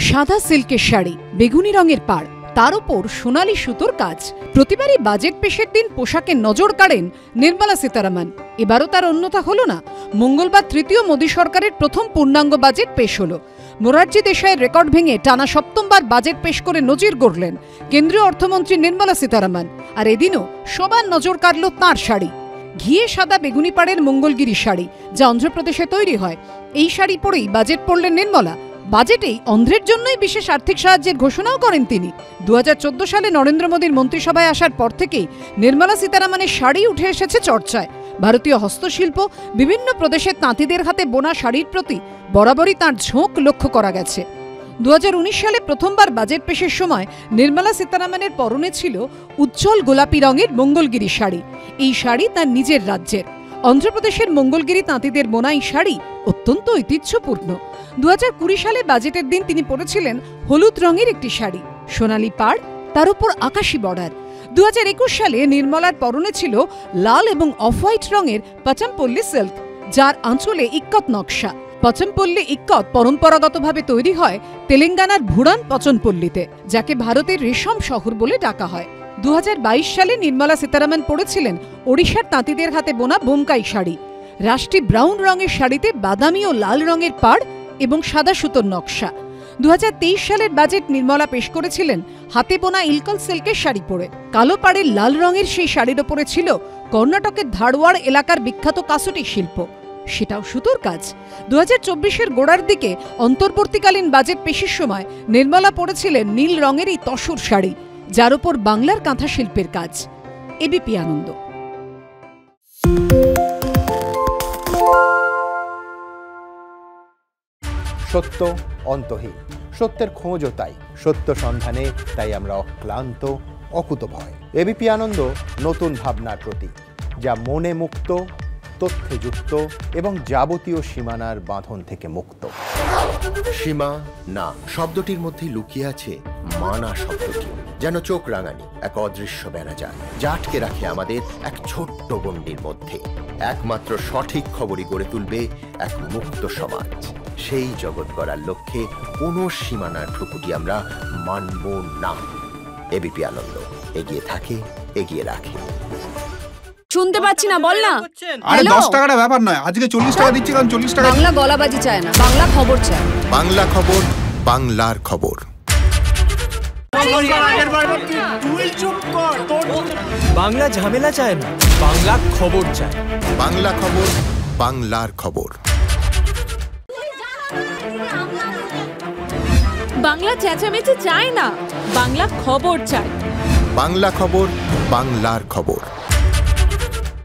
সাদা সিল্কের শাড়ি, বেগুনি রঙের পাড়, তার উপর সোনালী সুতোর কাজ। প্রতিবারই বাজেট পেশের দিন পোশাকে নজর কাড়েন নির্মলা সীতারামন। এবারও তার অন্যথা হল না। মঙ্গলবার তৃতীয় মোদী সরকারের প্রথম পূর্ণাঙ্গ বাজেট পেশ হল। মোরারজি দেশাইয়ের রেকর্ড ভেঙে টানা সপ্তমবার বাজেট পেশ করে নজির গড়লেন কেন্দ্রীয় অর্থমন্ত্রী নির্মলা সীতারামন। আর এদিনও সবার নজর কাড়ল তাঁর শাড়ি, ঘিয়ে সাদা বেগুনি পাড়ের মঙ্গলগিরি শাড়ি, যা অন্ধ্রপ্রদেশে তৈরি হয়। এই শাড়ি পরেই বাজেট পড়লেন নির্মলা। বাজেটেই অন্ধ্রের জন্যই বিশেষ আর্থিক সাহায্যের ঘোষণাও করেন তিনি। 2014 সালে নরেন্দ্র মোদীর মন্ত্রিসভায় আসার পর থেকেই নির্মলা সীতারামনের শাড়ি উঠে এসেছে চর্চায়। ভারতীয় হস্তশিল্প, বিভিন্ন প্রদেশের তাঁতিদের হাতে বোনা শাড়ির প্রতি বরাবরই তাঁর ঝোঁক লক্ষ্য করা গেছে। 2019 সালে প্রথমবার বাজেট পেশের সময় নির্মলা সীতারামনের পরনে ছিল উজ্জ্বল গোলাপি রঙের মঙ্গলগিরি শাড়ি। এই শাড়ি তার নিজের রাজ্যের। অন্ধ্রপ্রদেশের মঙ্গলগিরি তাঁতিদের বোনা এই শাড়ি অত্যন্ত ঐতিহ্যপূর্ণ। 2020 সালে বাজেটের দিন তিনি পরেছিলেন হলুদ রঙের একটি শাড়ি, সোনালী পাড়, তার উপর আকাশি বর্ডার। 2021 সালে নির্মলার পরনে ছিল লাল এবং অফ হোয়াইট রঙের পচমপল্লী সিল্ক, যার আঁচলে ইক্কত নকশা। পচমপল্লী ইক্কত পরম্পরাগতভাবে তৈরি হয় তেলেঙ্গানার ভুড়ান পচনপল্লীতে, যাকে ভারতের রেশম শহর বলে ডাকা হয়। 2022 সালে নির্মলা সীতারামন পরেছিলেন ওড়িশার তাঁতিদের হাতে বোনা বোমকাই শাড়ি। রাষ্ট্রী ব্রাউন রঙের শাড়িতে বাদামি ও লাল রঙের পাড় এবং সাদা সুতোর নকশা। 2023 সালের বাজেট নির্মলা পেশ করেছিলেন হাতে বোনা ইলকল সিল্কের শাড়ি পরে। কালো পাড়ের লাল রঙের সেই শাড়ির ওপরে ছিল কর্ণাটকের ধারওয়াড় এলাকার বিখ্যাত কাসুটি শিল্প, সেটাও সুতোর কাজ। 2024-এর গোড়ার দিকে অন্তর্বর্তীকালীন বাজেট পেশের সময় নির্মলা পরেছিলেন নীল রঙের এই তসর শাড়ি, যার উপর বাংলার কাঁথা শিল্পের কাজ। এবিপি আনন্দ। সত্য অন্তহীন, সত্যের খোঁজও তাই, সত্য সন্ধানে তাই আমরা অক্লান্ত, অকুতভয়। এবিপি আনন্দ নতুন ভাবনার প্রতীক, যা মনে মুক্ত, তথ্যে যুক্ত এবং যাবতীয় সীমানার বাঁধন থেকে মুক্ত। সীমা না শব্দটির মধ্যে লুকিয়ে আছে মানা শব্দটি, যেন চোখ রাঙানি এক অদৃশ্য বেড়াজাল, যা আটকে রাখে আমাদের এক ছোট্ট গণ্ডির মধ্যে। একমাত্র সঠিক খবরই গড়ে তুলবে এক মুক্ত সমাজ। সেই জগৎ গড়ার লক্ষ্যে কোনো সীমানার ঠুকুটি আমরা মানব না। এবিপি আনন্দ এগিয়ে থাকে, এগিয়ে রাখে। শুনতে পাচ্ছি না, বল না। আরে 10 টাকাটা ব্যাপার নয়, আজকে 40 টাকা দিচ্ছি, কারণ 40 টাকা। বাংলা গলাবাজি চায় না, বাংলা খবর চায়। বাংলা খবর, বাংলার খবর। বাংলা ঝামেলা চায় না, বাংলা খবর চায়। বাংলা খবর, বাংলার খবর। বাংলা চেঁচামেচি চায় না, বাংলা খবর চায়। বাংলা খবর, বাংলার খবর।